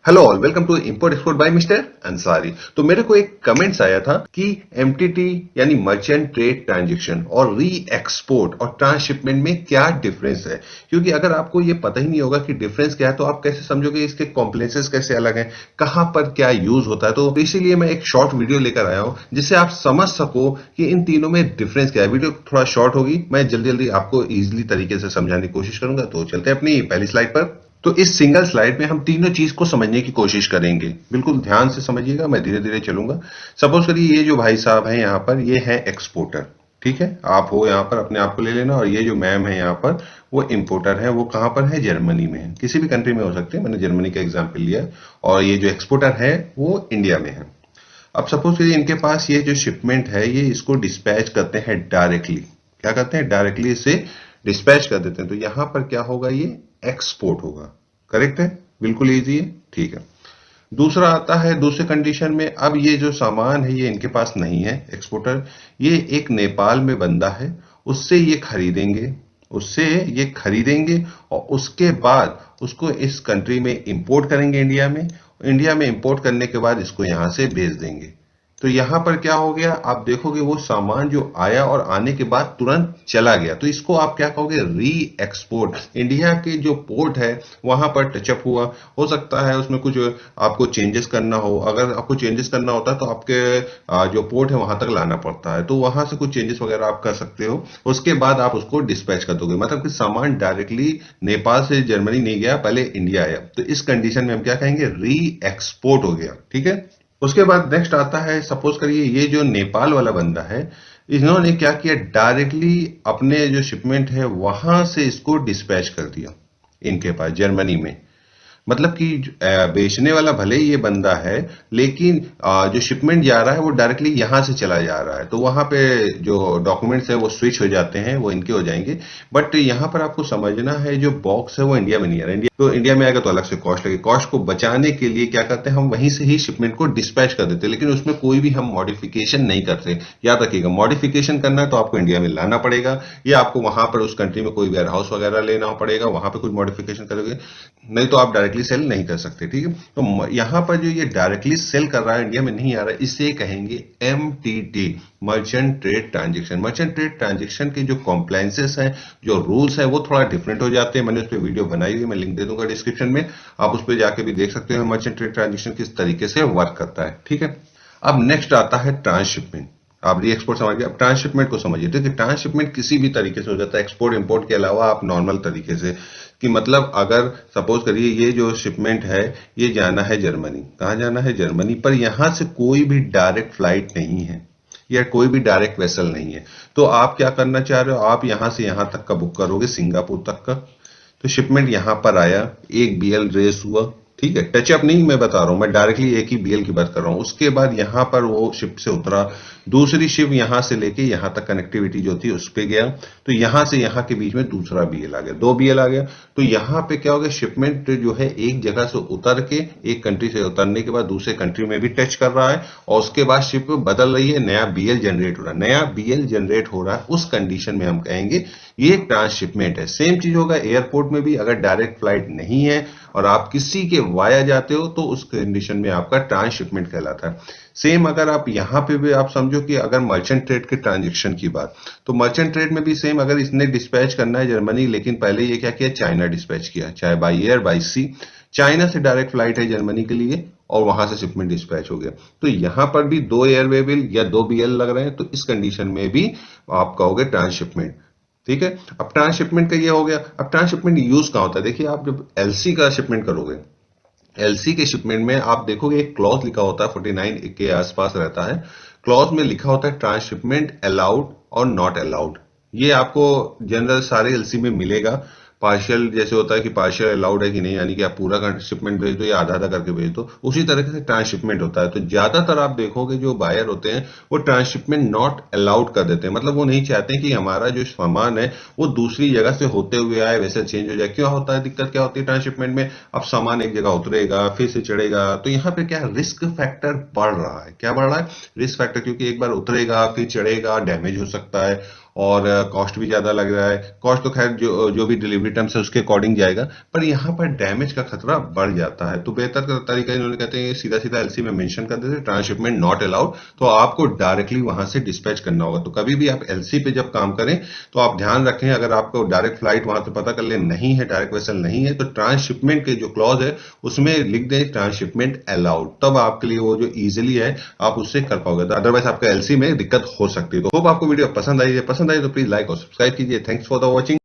Hello all, welcome to import export by mister Ansari. तो मेरे को एक कमेंट्स आया था कि एमटीटी यानी मर्चेंट ट्रेड ट्रांजैक्शन और री एक्सपोर्ट और ट्रांसशिपमेंट में क्या डिफरेंस है। क्योंकि अगर आपको ये पता ही नहीं होगा कि डिफरेंस क्या है तो आप कैसे समझोगे इसके कॉम्प्लेक्सेस कैसे अलग हैं, कहां पर क्या यूज होता है। तो इसीलिए मैं एक शॉर्ट वीडियो लेकर आया हूं जिससे आप समझ सको कि इन तीनों में डिफरेंस क्या है। वीडियो थोड़ा शॉर्ट होगी, मैं जल्दी जल्दी आपको इजिली तरीके से समझाने की कोशिश करूंगा। तो चलते हैं अपनी पहली स्लाइड पर। तो इस सिंगल स्लाइड में हम तीनों चीज को समझने की कोशिश करेंगे। बिल्कुल ध्यान से समझिएगा, मैं धीरे धीरे चलूंगा। सपोज करिए ये जो भाई साहब हैं यहाँ पर, ये है एक्सपोर्टर। ठीक है, आप हो यहाँ पर अपने आप को ले लेना। और ये जो मैम है यहाँ पर, वो इंपोर्टर है। वो कहाँ पर है? जर्मनी में है। किसी भी कंट्री में हो सकते हैं, मैंने जर्मनी का एग्जाम्पल लिया। और ये जो एक्सपोर्टर है वो इंडिया में है। अब सपोज करिए इनके पास ये जो शिपमेंट है, ये इसको डिस्पैच करते हैं डायरेक्टली। क्या करते हैं? डायरेक्टली इसे डिस्पैच कर देते हैं। तो यहां पर क्या होगा? ये एक्सपोर्ट होगा। करेक्ट है? बिल्कुल इजी है। ठीक है। दूसरा आता है दूसरे कंडीशन में। अब ये जो सामान है ये इनके पास नहीं है, एक्सपोर्टर। ये एक नेपाल में बंदा है, उससे ये खरीदेंगे। उससे ये खरीदेंगे और उसके बाद उसको इस कंट्री में इंपोर्ट करेंगे, इंडिया में। इंडिया में इंपोर्ट करने के बाद इसको यहां से भेज देंगे। तो यहां पर क्या हो गया? आप देखोगे वो सामान जो आया और आने के बाद तुरंत चला गया, तो इसको आप क्या कहोगे? री एक्सपोर्ट। इंडिया के जो पोर्ट है वहां पर टचअप हुआ। हो सकता है उसमें कुछ आपको चेंजेस करना हो। अगर आपको चेंजेस करना होता है तो आपके जो पोर्ट है वहां तक लाना पड़ता है। तो वहां से कुछ चेंजेस वगैरह आप कर सकते हो। उसके बाद आप उसको डिस्पैच कर दोगे। मतलब कि सामान डायरेक्टली नेपाल से जर्मनी नहीं गया, पहले इंडिया आया। तो इस कंडीशन में हम क्या कहेंगे? री एक्सपोर्ट हो गया। ठीक है। उसके बाद नेक्स्ट आता है, सपोज करिए ये जो नेपाल वाला बंदा है, इन्होंने क्या किया? डायरेक्टली अपने जो शिपमेंट है वहां से इसको डिस्पैच कर दिया इनके पास जर्मनी में। मतलब कि बेचने वाला भले ही ये बंदा है, लेकिन जो शिपमेंट जा रहा है वो डायरेक्टली यहां से चला जा रहा है। तो वहां पे जो डॉक्यूमेंट्स है वो स्विच हो जाते हैं, वो इनके हो जाएंगे। बट यहां पर आपको समझना है, जो बॉक्स है वो इंडिया में नहीं आ रहा। इंडिया तो इंडिया में आएगा तो अलग से कॉस्ट लगेगी। कॉस्ट को बचाने के लिए क्या करते हैं? हम वहीं से ही शिपमेंट को डिस्पैच कर देते हैं, लेकिन उसमें कोई भी हम मॉडिफिकेशन नहीं करते। याद रखिएगा, मॉडिफिकेशन करना है तो आपको इंडिया में लाना पड़ेगा, या आपको वहां पर उस कंट्री में कोई वेयर हाउस वगैरह लेना पड़ेगा, वहां पर कुछ मॉडिफिकेशन करोगे। नहीं तो आप डायरेक्टली सेल नहीं कर सकते। ठीक है। तो यहां पर जो ये डायरेक्टली सेल कर रहा है, इंडिया में नहीं आ रहा है, इसे कहेंगे MTT, merchant trade transaction. Merchant trade transaction के जो कॉम्प्लायंसेस हैं, जो रूल्स हैं, वो थोड़ा डिफरेंट हो जाते हैं। मैंने उस पर वीडियो बनाई हुई है, मैं लिंक दे दूंगा डिस्क्रिप्शन में। आप उस पर जाके भी देख सकते हो मर्चेंट ट्रेड ट्रांजेक्शन किस तरीके से वर्क करता है। ठीक है। अब नेक्स्ट आता है ट्रांसशिपमेंट। आप री एक्सपोर्ट समझ गए, अब ट्रांसशिपमेंट को समझिए। ठीक है। ट्रांसशिपमेंट किसी भी तरीके से हो जाता है, एक्सपोर्ट इंपोर्ट के अलावा। आप नॉर्मल तरीके से, कि मतलब अगर सपोज करिए ये जो शिपमेंट है ये जाना है जर्मनी। कहाँ जाना है? जर्मनी। पर यहां से कोई भी डायरेक्ट फ्लाइट नहीं है, या कोई भी डायरेक्ट वेसल नहीं है। तो आप क्या करना चाह रहे हो? आप यहां से यहां तक का बुक करोगे, सिंगापुर तक का। तो शिपमेंट यहां पर आया, एक बीएल रेस हुआ। ठीक है। टचअप नहीं मैं बता रहा हूं, मैं डायरेक्टली एक ही बीएल की बात कर रहा हूं। उसके बाद यहां पर वो शिप से उतरा, दूसरी शिप यहां से लेके यहां तक कनेक्टिविटी जो थी उस पे गया। तो यहां से यहां के बीच में दूसरा बीएल आ गया, दो बीएल आ गया। तो यहां पे क्या हो गया? शिपमेंट जो है एक जगह से उतर के, एक कंट्री से उतरने के बाद दूसरे कंट्री में भी टच कर रहा है, और उसके बाद शिप बदल रही है, नया बीएल जनरेट हो रहा है। नया बीएल जनरेट हो रहा है, उस कंडीशन में हम कहेंगे ये ट्रांसशिपमेंट है। सेम चीज होगा एयरपोर्ट में भी। अगर डायरेक्ट फ्लाइट नहीं है और आप किसी के वाया जाते हो तो उस कंडीशन में आपका ट्रांसशिपमेंट कहलाता है। सेम अगर आप यहां पे भी आप समझो कि अगर मर्चेंट ट्रेड के ट्रांजेक्शन की बात, तो मर्चेंट ट्रेड में भी सेम। अगर इसने डिस्पैच करना है जर्मनी, लेकिन पहले ये क्या किया? चाइना डिस्पैच किया, चाहे by air by sea. China से डायरेक्ट फ्लाइट है जर्मनी के लिए, और वहां से शिपमेंट डिस्पैच हो गया। तो यहां पर भी दो एयरवे बिल या दो बीएल लग रहे हैं, तो इस कंडीशन में भी आप कहोगे ट्रांसशिपमेंट। ठीक है। अब ट्रांसशिपमेंट का ये हो गया। अब ट्रांसशिपमेंट यूज कहां होता है? देखिए, आप जब एलसी का शिपमेंट करोगे, एलसी के शिपमेंट में आप देखोगे एक क्लॉज लिखा होता है, 49 के आसपास रहता है। क्लॉज में लिखा होता है ट्रांसशिपमेंट अलाउड और नॉट अलाउड। ये आपको जनरल सारे एलसी में मिलेगा। पार्शियल जैसे होता है कि पार्शियल अलाउड है कि नहीं, यानी कि आप पूरा शिपमेंट भेज दो या आधा आधा करके भेज दो, उसी तरीके से ट्रांसशिपमेंट होता है। तो ज्यादातर आप देखोगे जो बायर होते हैं वो ट्रांसशिपमेंट नॉट अलाउड कर देते हैं। मतलब वो नहीं चाहते कि हमारा जो सामान है वो दूसरी जगह से होते हुए आए, वैसे चेंज हो जाए। क्यों होता है? दिक्कत क्या होती है ट्रांसशिपमेंट में? अब सामान एक जगह उतरेगा, फिर से चढ़ेगा, तो यहाँ पे क्या रिस्क फैक्टर बढ़ रहा है। क्या बढ़ रहा है? Risk factor. क्योंकि एक बार उतरेगा फिर चढ़ेगा, डैमेज हो सकता है। और कॉस्ट भी ज्यादा लग रहा है। कॉस्ट तो खैर जो जो भी डिलीवरी टर्म्स है उसके अकॉर्डिंग जाएगा, पर यहाँ पर डैमेज का खतरा बढ़ जाता है। तो बेहतर तरीका इन्होंने कहते हैं सीधा सीधा एलसी में मेंशन कर देते ट्रांसशिपमेंट नॉट अलाउड, तो आपको डायरेक्टली वहां से डिस्पैच करना होगा। तो कभी भी आप एलसी पे जब काम करें तो आप ध्यान रखें, अगर आपको डायरेक्ट फ्लाइट वहां से पता कर ले नहीं है, डायरेक्ट वेसल नहीं है, तो ट्रांसशिपमेंट के जो क्लॉज है उसमें लिख दें ट्रांसशिपमेंट अलाउड, तब आपके लिए वो जो इजीली है आप उससे कर पाओगे। अदरवाइज आपका एलसी में दिक्कत हो सकती है। तो होप आपको वीडियो पसंद आई है, तो प्लीज लाइक और सब्सक्राइब कीजिए। Thanks for the watching.